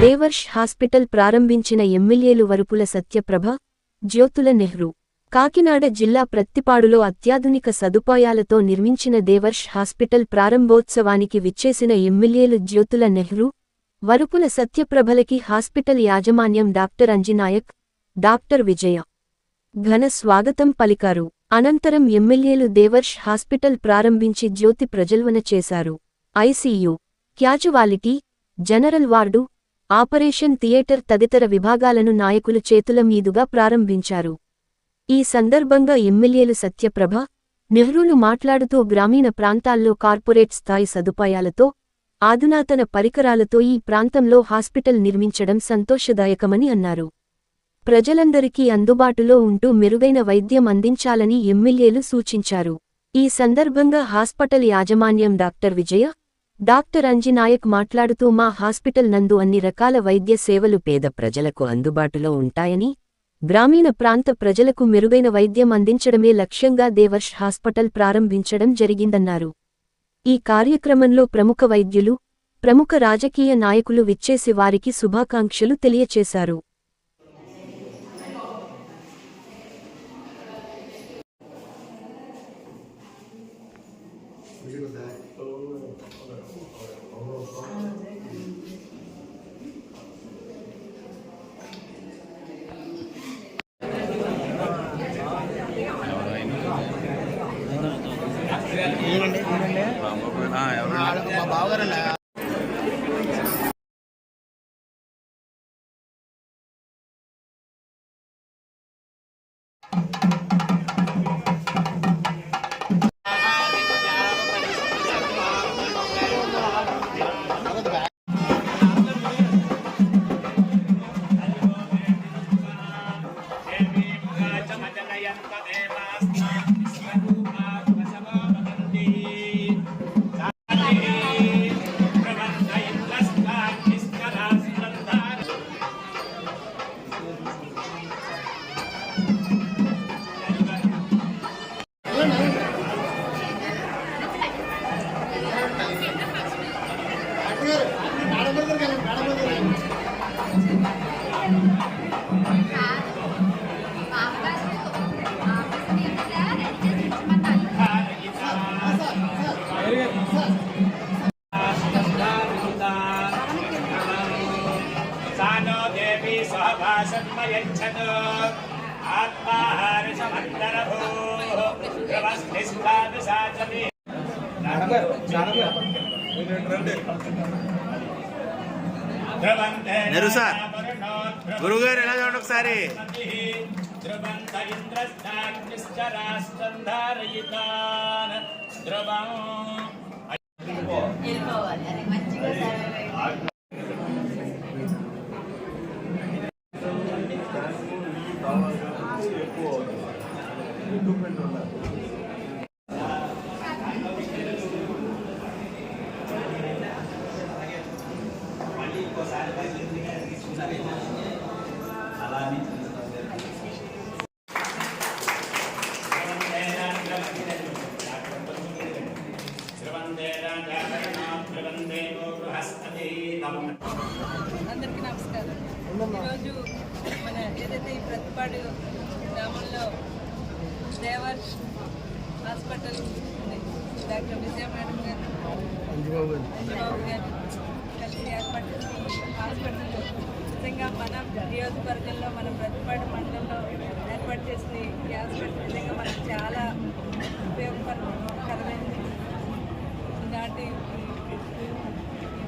దేవర్ష్ hospital ప్రారంభించిన ఎమ్మెల్యేలు వరుపుల సత్యప్రభ, జ్యోతుల నెహ్రూ. కాకినాడ జిల్లా ప్రత్తిపాడులో అత్యాధునిక సదుపాయాలతో నిర్మించిన దేవర్ష్ హాస్పిటల్ ప్రారంభోత్సవానికి విచ్చేసిన ఎమ్మెల్యేలు జ్యోతుల నెహ్రూ, వరుపుల సత్యప్రభలకి హాస్పిటల్ యాజమాన్యం డాక్టర్ అంజినాయక్, డాక్టర్ విజయ ఘన స్వాగతం పలికారు. అనంతరం ఎమ్మెల్యేలు దేవర్ష్ హాస్పిటల్ ప్రారంభించి జ్యోతి ప్రజ్వలన చేశారు. ICU, casualty, general ward, operation theatre తదితర విభాగాలను నాయకులు చేతుల మీదుగా ప్రారంభించారు. ఈ సందర్భంగా ఎమ్మెల్యేలు సత్యప్రభ, నెహ్రూలు మాట్లాడుతూ గ్రామీణ ప్రాంతాల్లో కార్పొరేట్ స్థాయి సదుపాయాలతో, ఆధునాతన పరికరాలతో ఈ ప్రాంతంలో హాస్పిటల్ నిర్మించడం సంతోషదాయకమని అన్నారు. ప్రజలందరికీ అందుబాటులో ఉంటూ మెరుగైన వైద్యం అందించాలని ఎమ్మెల్యేలు సూచించారు. ఈ సందర్భంగా హాస్పిటల్ యాజమాన్యం డాక్టర్ విజయ, డాక్టర్ అంజినాయక్ మాట్లాడుతూ మా హాస్పిటల్ నందు అన్ని రకాల వైద్య సేవలు పేద ప్రజలకు అందుబాటులో ఉంటాయని, గ్రామీణ ప్రాంత ప్రజలకు మెరుగైన వైద్యం అందించడమే లక్ష్యంగా దేవర్ష్ హాస్పిటల్ ప్రారంభించడం జరిగిందన్నారు. ఈ కార్యక్రమంలో ప్రముఖ వైద్యులు, ప్రముఖ రాజకీయ నాయకులు విచ్చేసి వారికి శుభాకాంక్షలు తెలియచేశారు. నెరు సార్ గురుగారు ఎలా చూడండి ఒకసారి. అందరికీ నమస్కారం. ఈరోజు మన ఏదైతే ఈ ప్రతిపాడు గ్రామంలో దేవర్ష్ హాస్పిటల్ డాక్టర్ విజయ మేడం గారు, అంజబాబు గారు కలిసి ఏర్పాటు హాస్పిటల్ నిజంగా మన నియోజకవర్గంలో మన ప్రతిపాడు మండలంలో ఏర్పాటు చేసిన ఈ హాస్పిటల్ నిజంగా మనకు చాలా ఉపయోగకరమైనది. ఇలాంటి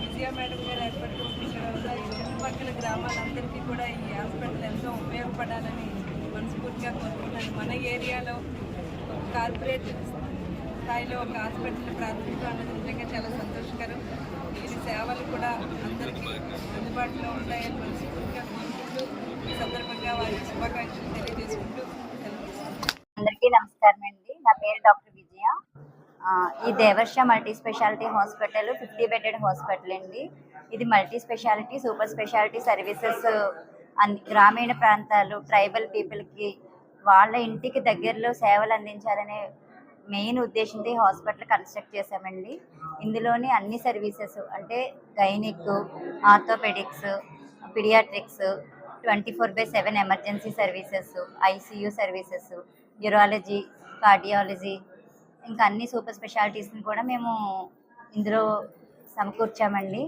విజయ మేడం గారు ఏర్పాటు చేసిన ఈ చుట్టుపక్కల గ్రామాలందరికీ కూడా ఈ హాస్పిటల్ ఎంతో ఉపయోగపడాలని మనస్ఫూర్తిగా కోరుకుంటున్నాను. మన ఏరియాలో కార్పొరేట్ స్థాయిలో ఒక హాస్పిటల్ ప్రారంభించడం అన్నది నిజంగా చాలా సంతోషకరం. ఈ సేవలు కూడా అందరికీ అందుబాటులో ఉంటాయని మనస్ఫూర్తిగా కోరుకుంటూ ఈ సందర్భంగా వారికి శుభాకాంక్షలు తెలియజేసుకుంటూ అందరికీ నమస్కారం అండి. నా పేరు డాక్టర్ విజయ. ఈ Devarsha multi speciality hospital 50 bedded hospital అండి. ఇది multi speciality, super speciality services గ్రామీణ ప్రాంతాలు ట్రైబల్ పీపుల్కి వాళ్ళ ఇంటికి దగ్గరలో సేవలు అందించాలనే మెయిన్ ఉద్దేశంతో ఈ హాస్పిటల్ కన్స్ట్రక్ట్ చేశామండి. ఇందులోని అన్ని సర్వీసెస్ అంటే gynaec, orthopaedics, paediatrics, 24/7 emergency services, ICU services, urology, cardiology, ఇంకా అన్ని సూపర్ స్పెషాలిటీస్ని కూడా మేము ఇందులో సమకూర్చామండి.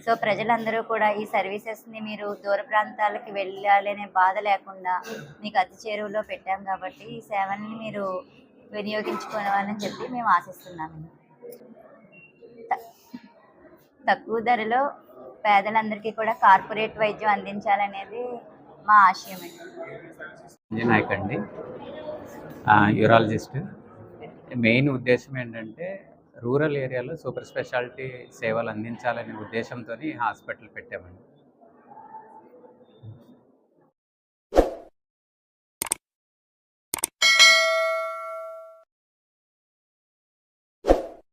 సో ప్రజలందరూ కూడా ఈ సర్వీసెస్ని మీరు దూర ప్రాంతాలకి వెళ్ళాలనే బాధ లేకుండా మీకు అతి చేరువలో పెట్టాం కాబట్టి ఈ సేవల్ని మీరు వినియోగించుకోవాలని చెప్పి మేము ఆశిస్తున్నాము. తక్కువ ధరలో పేదలందరికీ కూడా కార్పొరేట్ వైద్యం అందించాలనేది మా ఆశయం అండి. నాయక్ అండి, యూరాలజిస్ట్. మెయిన్ ఉద్దేశం ఏంటంటే రూరల్ ఏరియాలో సూపర్ స్పెషాలిటీ సేవలు అందించాలనే ఉద్దేశంతో హాస్పిటల్ పెట్టామండి.